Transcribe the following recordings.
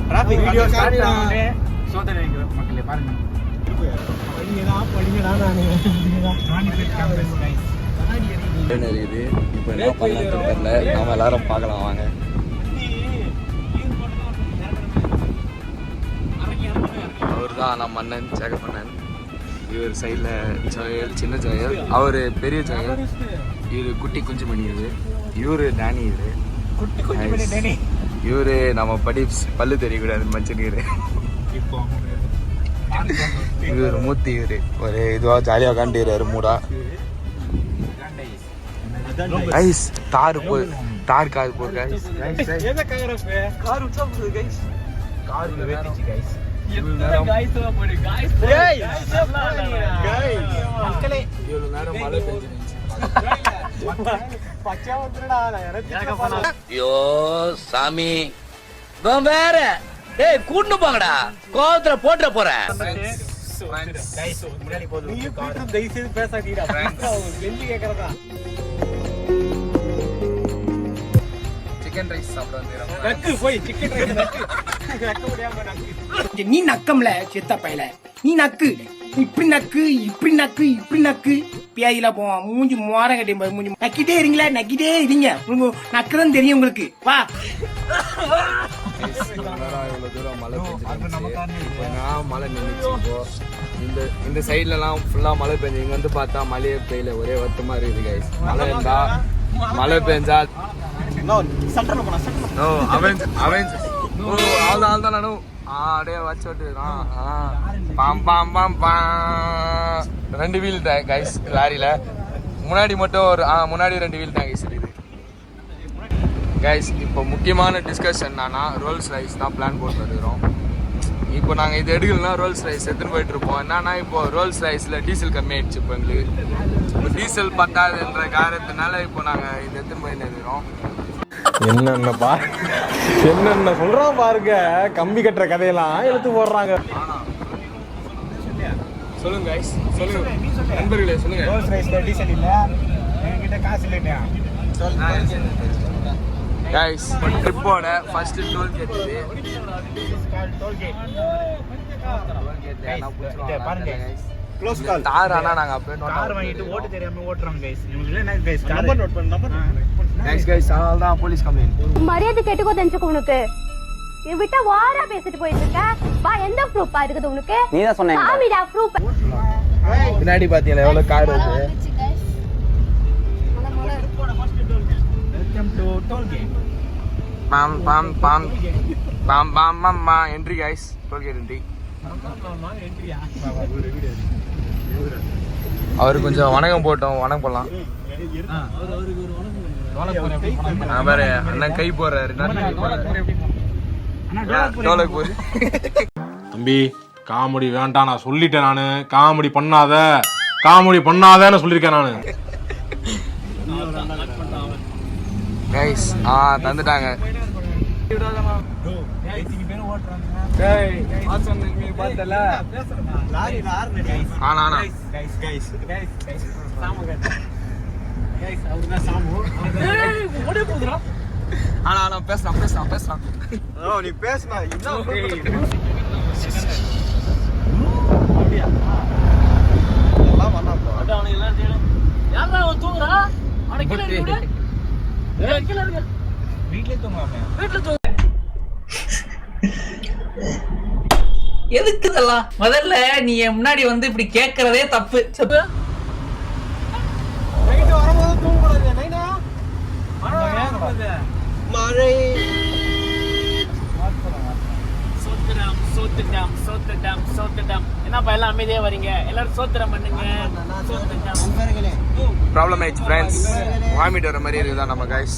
Traffic video start ஆனே சோதனை மக்களே பாருங்க. இது இப்போ என்ன பண்ணலாம்னு தெரியல. நாம எல்லாரும் பார்க்கலாம் வாங்க. அவர் தான் நம்ம அண்ணன் சேகப்பண்ணன். இவர் சைடில் ஜோயல், சின்ன ஜோயல், அவர் பெரிய ஜோயல், இவர் குட்டி குஞ்சுமணி, இவர் டேனி, இவரு நம்ம படி பல்லு தெரியக்கூடாது மச்சனிரு. இவர் மூத்தி, இவரு ஒரு இதுவாக ஜாலியாக உட்காந்துறாரு மூடா. கைஸ் தார் போ, தார் கார் போ கைஸ். கார் உச்சா போகுது கைஸ். Car வெட்டிச்சு guys. இவ்வளவு நேரம் மழை பெஞ்சு. ஐயோ சாமி வேற கூட்டு போங்கடா, கோவத்துல போட்டுற போறேன். சிக்கன் ரைஸ் சாப்பிட. நீ நக்கம்ல செத்த பையல, நீ நக்கு, இப்படி நக்கு, இப்படி நக்கு, இப்படி நக்கு, பேயில போவான் மூஞ்சி மோர கட்டி மூஞ்சி நக்கிட்டே இருங்களா, நக்கிட்டே இருங்க, நக்குதான் தெரியும் உங்களுக்கு. வா இவ்வளவு தூரம் மழை பெஞ்சு, மழை நின்றுச்சு. இப்போ இந்த சைட்ல எல்லாம் ஃபுல்லா மழை பெஞ்சு, இங்க வந்து பார்த்தா மழையே பெய்யல, ஒரே வருத்தமா இருக்குது கைஸ். மழை இருந்தா மழை பெஞ்சா ரெண்டு வீல் தான் கைஸ் லாரியில. முன்னாடி மட்டும் ஒரு முன்னாடி 2 வீல் தான் கைஸ் இருக்குது கைஸ். இப்போ முக்கியமான டிஸ்கஷன் என்னன்னா ரோல்ஸ் ரைஸ் தான் பிளான் போட்டு வருகிறோம். இப்போ நாங்கள் இது எடுக்கலன்னா ரோல்ஸ் ரைஸ் எடுத்துன்னு போயிட்டு இருப்போம். என்னன்னா இப்போ ரோல்ஸ் ரைஸில் டீசல் கம்மியாயிடுச்சு. இப்போ எங்களுக்கு இப்போ டீசல் பத்தாதுன்ற காரணத்தினால இப்போ நாங்கள் இது எடுத்துன்னு போயிட்டு இருக்கிறோம். என்னென்னப்பா என்னென்ன சொல்றோம் பாருங்க. கம்பி கட்டுற கதையெல்லாம் எடுத்து போடுறாங்க. சொல்லுங்க கைஸ், சொல்லுங்க நண்பர்களே, சொல்லுங்க. ரோல்ஸ் ரைஸ்ல டீசல் இல்ல, என்கிட்ட காசு இல்லையா கைஸ். ட்ரிப்போட ஃபர்ஸ்ட் டோல் கேட் இது. பாருங்க க்ளோஸ் கால் தார். ஆனா நாங்க அப்படியே கார் வாங்கிட்டு ஓட்டு தெரியாம ஓட்றோம் கைஸ். இவங்களுக்கு என்ன கைஸ் நம்பர் நோட் பண்ணு. நம்பர் கைஸ் அதனால தான் போலீஸ் கம்ப்ளைண்ட். மரியாதை கேட்டுக்கோ தெரிஞ்சுக்க. உனக்கு விட்ட வாரா பேசிட்டு போயிட்டு இருக்க. வா, எந்த ப்ரூஃபா இருக்குது உனக்கு? நீ தான் சொன்னீங்க சாமிடா ப்ரூஃப். பின்னாடி பாத்தீங்களா எவ்வளவு கார் வருது. Welcome to toll gate. பாம் பாம் பாம் பாம் பாம் பாம் மா entry guys. Toll gate entry. அவருக்கு கொஞ்சம் வணக்கம் போட்டோம். வணக்கம் போடலாம். பாரு அண்ணன் கை போடுறாரு. தம்பி காமெடி வேண்டாம், நான் சொல்லிட்டேன். நானு காமெடி பண்ணாதன்னு சொல்லியிருக்கேன் நானு. கைஸ் தந்துட்டாங்க. பேசலாம். நீ பேசுனா எதுக்கு இதெல்லாம்? முதல்ல நீ முன்னாடி வந்து இப்படி கேக்குறதே தப்பு. மழை என்னப்பா எல்லாம் அமைதியா வரீங்க? எல்லாரும் சோத்திரம் பண்ணுங்க. ப்ராப்ளம் ஆயிடுச்சு ஃப்ரெண்ட்ஸ். வாமிட் வர மாதிரி இருக்குதா நம்ம கைஸ்.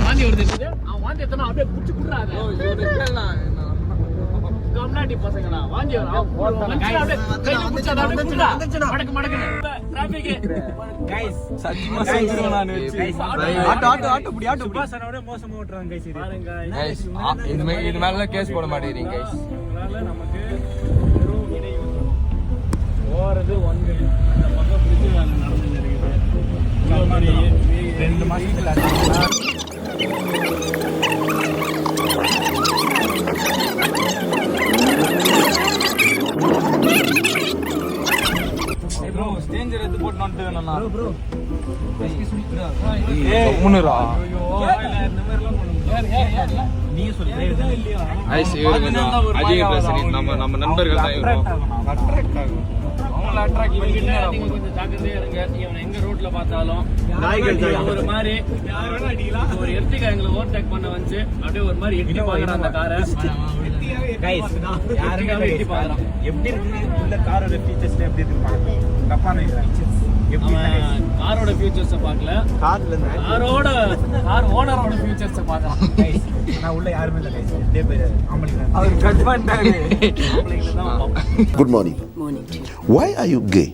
வாந்தி வருது. அவன் வாந்தி எத்தனை அப்படியே புடிச்சு குடுறாங்க. கம்னாடி பசங்களா வாந்தி வரும். கையில புடிச்சா அப்படியே குடுறா. மடக்கு மடக்குன்னு டிராபிக் கைஸ். சத்தியமா சொல்றேன் நான் வெச்சு. ஆட்டோ புடி ஆட்டோ சுபாசனோட மோசமா ஓட்றாங்க கைஸ். இது பாருங்க கைஸ். இது மேல கேஸ் போட மாட்டேறீங்க கைஸ். அதனால நமக்கு வெறும் இடையூறு. ஓரது 1 அந்த பக்கம் பிரிட்ஜ் வேலை நடந்துது. ப்ரோ ஸ்டேஞ்சர் எடுத்து போட்டு வந்துட்டேன் நான் ப்ரோ முன்னுரா நீ சொல்லு ஐஸ் இவருங்க அஜய் பிரசன் நம்ம நண்பர்கள் தான் இவரும் அவங்கள அட்ராக்ட் பண்ணிட்டு நீங்க கொஞ்சம் ஜாக்கிரதையா இருங்க. இவனை எங்க ரோட்ல பார்த்தாலும் ஒரு மாதிரி ஒரு எர்டிகா எங்களை ஓவர்டேக் பண்ண வந்து அப்படியே ஒரு மாதிரி எட்டி பாக்குறான் அந்த காரை. கைஸ் யாருக்காக எட்டி பாக்குறான். எப்படி இருக்கு இந்த காரோட ஃபீச்சர்ஸ் எப்படி இருக்கு பாருங்க. தப்பான ஃபீச்சர்ஸ் எப்படி காரோட ஃபியூச்சர்ஸ பார்க்கல, கார்ல இருந்து கார் ஓனரோட ஃபியூச்சர்ஸ பார்க்கறான். கைஸ் நான் உள்ள யாருமே இல்ல கைஸ். டே பேர் ஆம்பளைங்க அவர் கட் பண்ணிட்டாரு. ஆம்பளைங்கள தான் பார்ப்போம். Good morning. Why are you gay?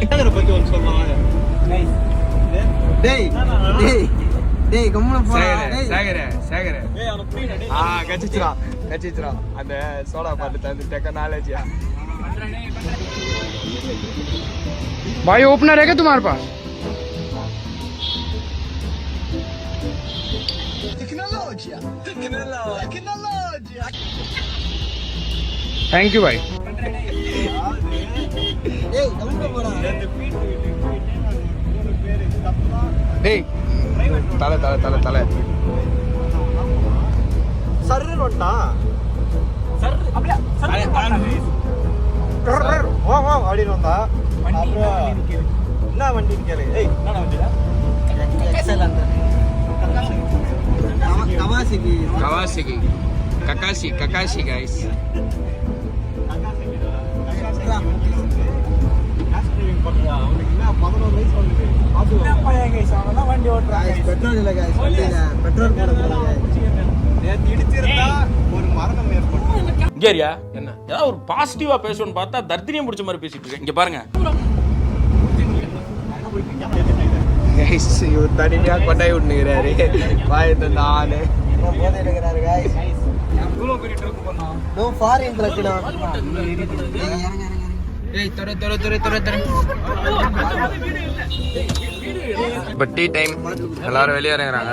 இதர பத்தி ஒரு சொல்லுவாங்க கைஸ். டேய் கம்முன போடா. சேகர டேய் அவன புரியல டேய். கச்சிச்சுரா அந்த சோடா பாட்டு தந்து டெக்னாலஜியா भाई ओपनर है क्या तुम्हारे पास? थैंक यू भाई. டேய் கம்முன போடா. இந்த பீட் மூணு பேர் தப்பா டேய் தலை சர்ன்னு வந்தா சர் அப்படியே சர் வா அப்படின்னு வந்தா அப்புறம் என்ன வண்டின்னு கேளு. ஏய் என்னடா வண்டிடா? Kakashi guys. அவனுக்கு என்ன 11 வயசு ஆகுது. அது பையன் கைஸ் அவன் வண்டி ஓட்டுறான். பெட்ரோல் இல்ல கைஸ் வண்டியில பெட்ரோல் போடுறாங்க. நேத்து இடிச்சிருந்தா ஒரு மரணம் ஏற்படும். இங்கேரியா என்ன ஏதாவது ஒரு பாசிட்டிவா பேசணும்னு பார்த்தா தர்தினியம் பிடிச்ச மாதிரி பேசிட்டு இருக்கேன். இங்க பாருங்க கைஸ் இவர் தனியா கொண்டாய் விட்டுக்கிறாரு பாயத்தை நானு போதை எடுக்கிறாரு கைஸ். இவ்வளவு பெரிய ட்ரக் பண்ணோம். நோ ஃபாரின் ட்ரக்டா. ஏய் தர இப்போ டீ டைம் எல்லாரும் வெளியே இறங்குறாங்க.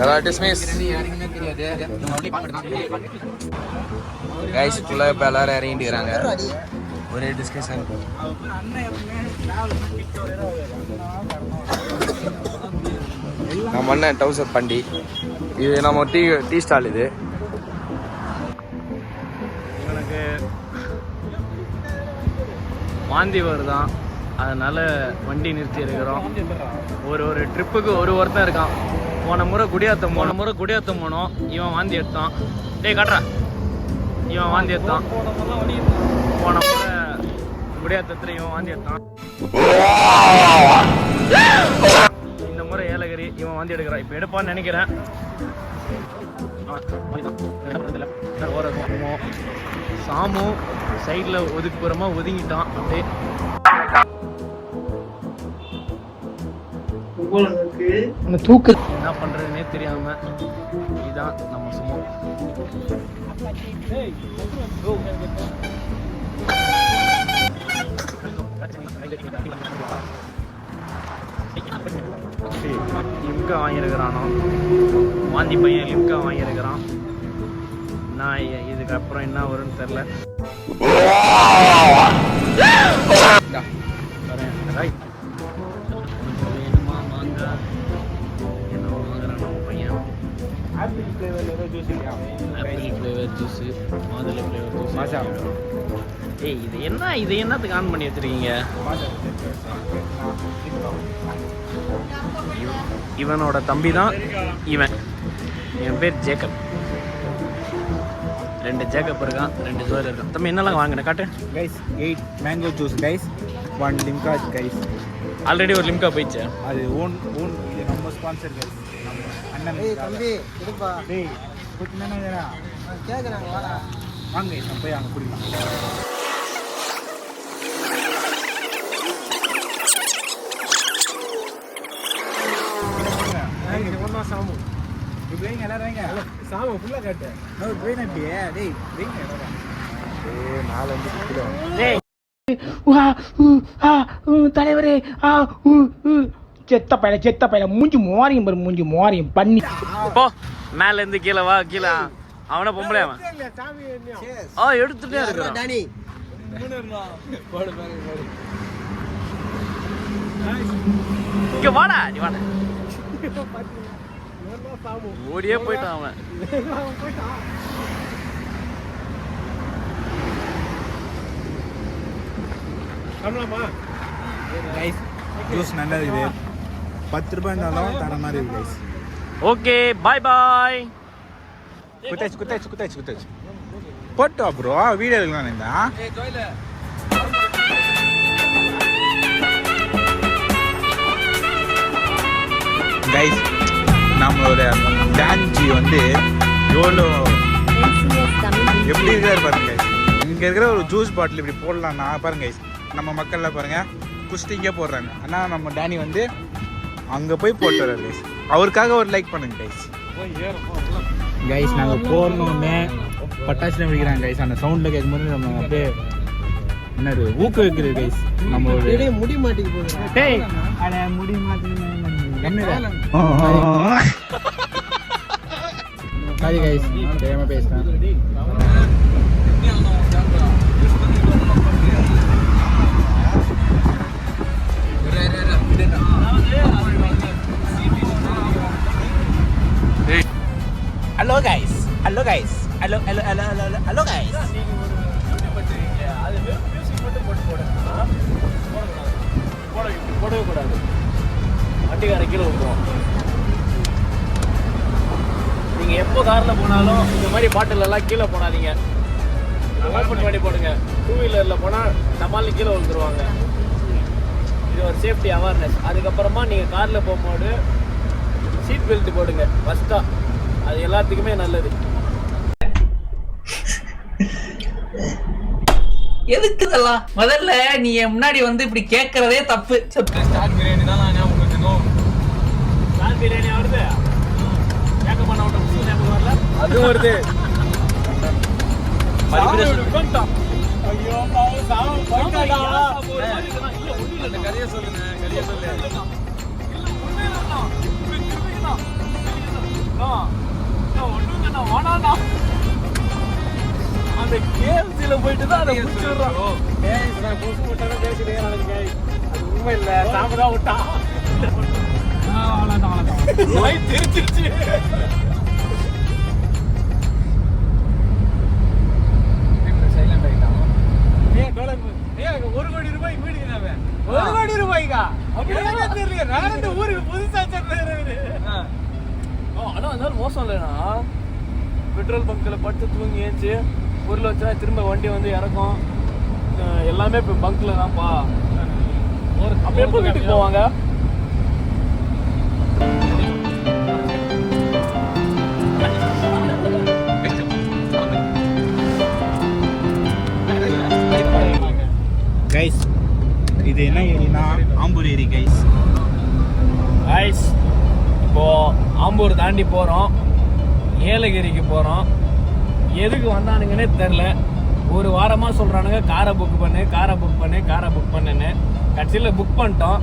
எல்லாரும் டிஸ்மிஸ் கைஸ் ஃபுல்லாக இப்போ எல்லாரும் இறங்கிட்டுக்கிறாங்க. ஒரே டிஸ்கஷன். நம்ம அண்ணன் டவுசர் பண்டி. இது நம்ம டீ ஸ்டால். இது இவனுக்கு வாந்தி வருதான், அதனால வண்டி நிறுத்தி இருக்கிறோம். ஒரு ட்ரிப்புக்கு ஒருத்தன் இருக்கான். போன முறை குடியாத்தம் போனோம். இவன் வாந்தி எடுத்தான். டேய் காட்டுறா. இவன் வாந்தி எடுத்தான். போன முறை குடியாத்தத்தில் இவன் வாந்தி எடுத்தான். இந்த முறை ஏலகிரி இவன் வாந்தி எடுக்கிறான். இப்போ எடுப்பான்னு நினைக்கிறேன். சாமு சைடில் ஒதுக்குப்புறமா ஒதுங்கிட்டான். அப்படியே தூக்கு என்ன பண்றதுன்னே தெரியாம இதான் நம்ம சும்மா. லிம்கா வாங்கியிருக்கிறானோ, வாந்தி பையன் லிம்கா வாங்கியிருக்கிறான். நான் இதுக்கப்புறம் என்ன வரும்னு தெரில. ஆப்பிள் ஃப்ளேவர் ஜூஸ், மாதுளை ஃப்ளேவர் ஜூஸ். ஏய் இது என்னத்துக்கு ஆன் பண்ணி வச்சிருக்கீங்க? இவனோட தம்பி தான் இவன். என் பேர் ஜேக்கப். 2 ஜேக்கப் இருக்கான், 2 ஜோர் இருக்கான். தம்பி என்னெல்லாம் வாங்கினேன் காட்டு. Guys 8 mango juice guys, 1 Limca guys. Already ஒரு லிம்கா போயிடுச்சு. அது ஓன் இது நம்ம ஸ்பான்சர் கைஸ். அண்ணன் தம்பி இருப்பா. டேய் குட்டி என்னடா கேக்குறாங்க வாடா. வாங்க கைஸ் நம்ம போய் அங்க குடிக்கலாம். சாமு இப்படி வைங்க, எல்லாரும் வைங்க. சாமு ஃபுல்லா காட்டு. நான் போய் நப்பியே. டேய் வைங்க எல்லாரும். டேய் தலைவரே செத்த பையல மூஞ்சி மோரியும் பாரு, மூஞ்சி மோரியும் பண்ணி போ மேல இருந்து கீழே வா, கீழே அவன பொம்பளை அவன் எடுத்துட்டே இருக்கிறான். டானி இங்க வாடா, நீ வாடா. ஓடியே போயிட்டான் அவன். கைஸ் ஜூஸ் நல்லா இருக்குது. 10 ரூபாய் இருந்தாலும் தர மாதிரி இருக்கு கைஸ். Okay bye bye. குத்தாச்சு போட்டோ ப்ரோ, வீடியோ எடுக்கலாம் இந்த கைஸ். நம்மளோட டான்ஜி வந்து எவ்வளோ எப்படி இருக்காரு பாருங்க கைஸ். இங்கே இருக்கிற ஒரு ஜூஸ் பாட்டில் இப்படி போடலாம்னா பாருங்க கைஸ், நம்ம மக்கள்லாம் பாருங்க குஸ்டிங்கே போடுறாங்க. ஆனால் நம்ம டேனி வந்து அங்கே போய் போட்டு வர்றாரு கைஸ். அவருக்காக ஒரு லைக் பண்ணுங்க கைஸ். கைஸ் நாங்கள் போடணுன்னே பட்டாசுலாம் வெடிக்கிறாங்க கைஸ். அந்த சவுண்டில் கேட்கும்போது நம்ம அப்படியே என்னது ஊக்குவிக்கிறது கைஸ். நம்மளோட முடி மாட்டிக்கு போடுறோம். முடி மாட்டி சாரி கைஸ், தெரியாம பேசுறேன். Hello guys, hello guys, hello hello hello hello hello guys. போடவே கூடாது, வண்டிக்கார கீழே விட்டுருவோம். நீங்கள் எப்போ காரில் போனாலும் இந்த மாதிரி பாட்டில் எல்லாம் கீழே போடாதீங்க, ஓப்பன் பண்ணி போடுங்க. 2 வீலரில் போனால் தமாலி கீழே விழுந்துருவாங்க. இது ஒரு சேஃப்டி அவேர்னஸ். அதுக்கப்புறமா நீங்கள் காரில் போகும்போது சீட் பெல்ட் போடுங்க ஃபஸ்ட்டாக, அது எல்லாத்துக்குமே நல்லது. எதுக்கு இதெல்லாம்? முதல்ல நீ என் முன்னாடி வந்து இப்படி கேட்கறதே தப்பு. ஸ்டார் பிரியாணி தான் ஞாபகம் வச்சுக்கோ. ஸ்டார் பிரியாணி வருது, கேட்க பண்ண விட்டு ஞாபகம் வரல, அதுவும் வருது. ஐயோ பாவம் சாவு போயிட்டாடா. அந்த கதையை சொல்லுங்க, கதையை சொல்லு. இல்ல ஒண்ணே இல்லடா, திரும்பிடா. ஒண்ணுங்கண்ணா வாடாடா. அந்த கேஎம்சில போயிட்டு தான் அதை முடிச்சிடுறோம். நான் புதுசு விட்டாலும் பேசுறேன். அது உண்மை இல்லை, நாம தான் விட்டான். தெரிச்சிருச்சு. சைலண்ட் ஆகிட்டான். 1 கோடி ரூபாய் வீடு. 1 கோடி ரூபாய்க்கா? அப்படியே தெரியல. நான் இந்த ஊருக்கு புதுசா சேர்ந்தேன். ஆனா அதனால மோசம் இல்லைண்ணா. பெட்ரோல் பங்க்ல படுத்து தூங்கி ஏச்சு பொருள் வச்சா திரும்ப வண்டி வந்து இறக்கும். எல்லாமே இப்போ பங்க்ல தான்ப்பா. அப்போ எப்போ வீட்டுக்கு போவாங்க? கைஸ் இது என்ன ஏரினா? ஆம்பூர் ஏரி கைஸ். கைஸ் இப்போ ஆம்பூர் தாண்டி போகிறோம், ஏலகிரிக்கு போகிறோம். எதுக்கு வந்தானுங்கன்னே தெரில. ஒரு வாரமாக சொல்கிறானுங்க காரை புக் பண்ணுன்னு. கடைசியில் புக் பண்ணிட்டோம்.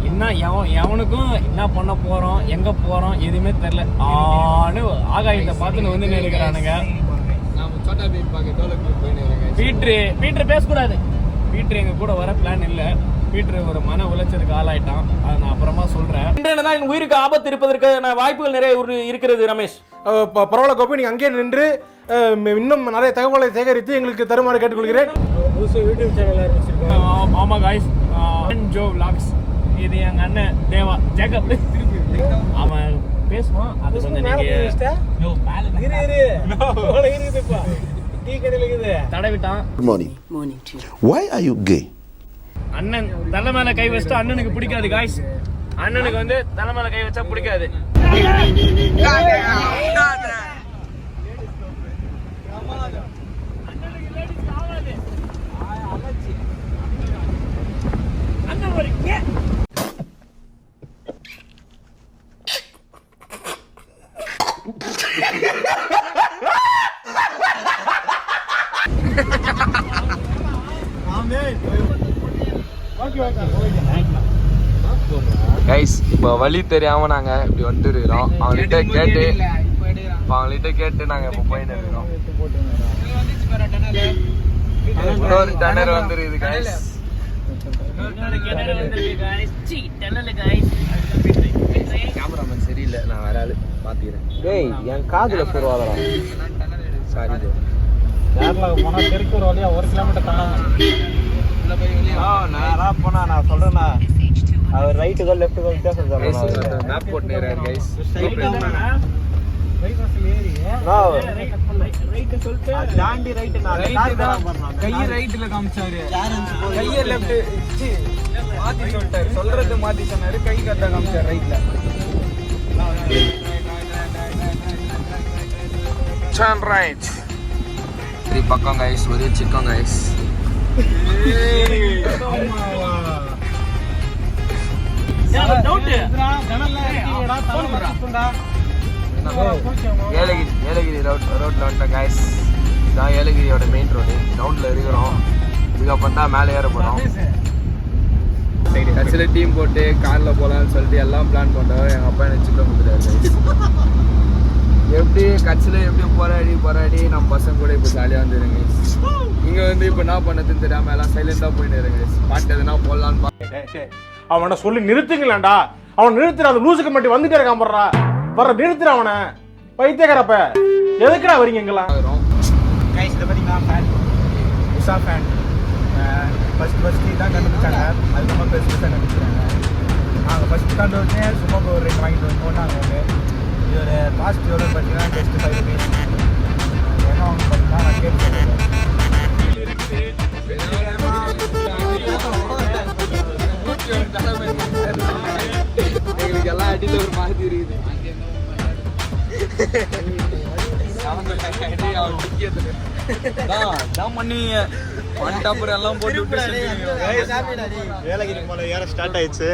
இன்னும் எவனுக்கும் என்ன பண்ண போகிறோம், எங்கே போகிறோம் எதுவுமே தெரில. ஆகாயத்தை பார்த்துன்னு வந்து நினைக்கிறானுங்க. பீட்ரு பேசக்கூடாது. பீட்ரு எங்கள் கூட வர பிளான் இல்லை. பீட்ரு ஒரு மன உளைச்சலுக்கு ஆளாயிட்டான். அதை நான் அப்புறமா சொல்கிறேன். என் உயிருக்கு ஆபத்து இருப்பதற்கான வாய்ப்புகள் நிறைய இருக்கிறது. ரமேஷ் பரவாயில்ல கோபி, நீங்க அங்கேயே நின்று இன்னும் நிறைய தகவலை சேகரித்து எங்களுக்கு தருமாறு கேட்டுக்கொள்கிறேன். புதுசு யூடியூப் சேனல் ஆரம்பிச்சிருக்கோம். ஆமாம் காய்ஸ், ஜோ விலாக்ஸ். இது எங்கள் அண்ணன் தேவா ஜேக்கப். அவன் பேசுவான். அது கொஞ்சம் தடவிட்டான். Why are you gay? அண்ணன் தலை மேல கை வச்சுட்டா அண்ணனுக்கு பிடிக்காது காய்ஸ். அண்ணனுக்கு வந்து தலை மேல கை வச்சா பிடிக்காது. கைஸ் இப்போ வழி தெரியாம நாங்க இப்படி வந்துட்டு இருக்கிறோம். அவங்கள்ட்ட கேட்டு நாங்க இப்போ போயிட்டு இருக்கிறோம். இன்னொரு டனர் வந்துருக்குது கைஸ். கேமராமேன் சரியில்லை, நான் வேற ஆளு மாத்திக்கிறேன். டேய் என் காதுல போடுவாதா? Sorry bro. கேரளாவுக்கு போனா திருப்பூர் வழியா 1 கிலோமீட்டர் தானே நேரா போனா. நான் சொல்றேன்னா அவர் ரைட்டுக்கோ லெஃப்ட்டுக்கோ வித்தியாசம் சொல்றேன். மேப் போட்டு நேராரு கைஸ். தாண்டி ரைட் கையை ரைட்ல காமிச்சாரு, கையை லெஃப்ட் மாத்தி சொல்லிட்டாரு. சொல்றது மாத்தி சொன்னாரு, கை கரெக்டா காமிச்சாரு ரைட்ல. Turn right. இது பக்கம் கைஸ், ஒரே சிக்கம் கைஸ். ஏலகிரி ரோட்ல வந்துட்டோம் கைஸ். இதான் ஏலகிரியோட மெயின் ரோடு. கிரவுண்ட்ல இருக்கிறோம். இதுக்கப்புறம் தான் மேலே ஏற போறோம். கட்சியில் டீம் போட்டு காரில் போகலான்னு சொல்லிட்டு எல்லாம் பிளான் பண்ணோம். எங்கள் அப்பா எனக்கு சிக்கன் கொடுத்துட்டாரு. எப்படி கட்சியில் எப்படி போராடி நம்ம பசங்க கூட இப்போ ஜாலியாக வந்துடுங்க. இங்கே வந்து இப்போ என்ன பண்ணதுன்னு தெரியாமல் எல்லாம் சைலண்டாக போயிட்டு இருங்க. பாட்டு எதுனா போடலான்னு பார்த்தேன். அவனை சொல்லி நிறுத்துங்களேன்டா. அவன் நிறுத்துற அந்த லூசுக்கு மட்டும் வந்துட்டே இருக்கான் போடுறா. வர நிறுத்துற அவனை. பைத்தியக்காரப்ப எதுக்குடா வரீங்க எங்கெல்லாம்? கைஸ் இதை பார்த்தீங்கன்னா ஃபேன் உஷா ஃபேன் ஃபஸ்ட்டு இதான் கண்டுபிடிச்சாங்க. அதுக்கப்புறம் பெருசாக கண்டுபிடிச்சாங்க. நாங்கள் ஃபஸ்ட்டு கண்டுபிடிச்சே சும்மா ஒரு 2 வாங்கிட்டு வந்து போனாங்க. அவங்க இது ஒரு காஸ்ட் எவ்வளோ பார்த்தீங்கன்னா ஜஸ்ட் 5 rupees. என்ன அவங்க பார்த்தீங்கன்னா நான் கேட்டு எங்களுக்கு எல்லாம் அடியில் ஒரு மாதிரி இருக்குது. எல்லாம் போட்டு ஏலகிரி மலை ஏற ஸ்டார்ட் ஆயிடுச்சு.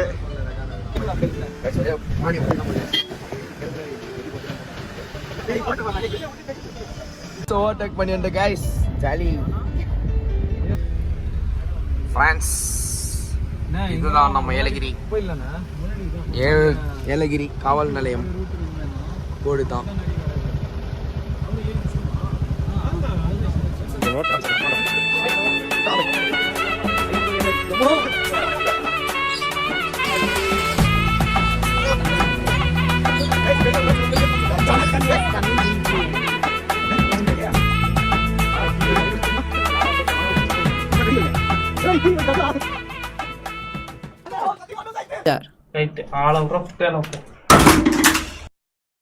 ஓவர்டேக் பண்ணி வந்து கைஸ் ஜாலி. ஃப்ரெண்ட்ஸ் இதுதான் நம்ம ஏலகிரி. ஏலகிரி காவல் நிலையம் கோடு தான். ரைட் ஆள விட்றோம்.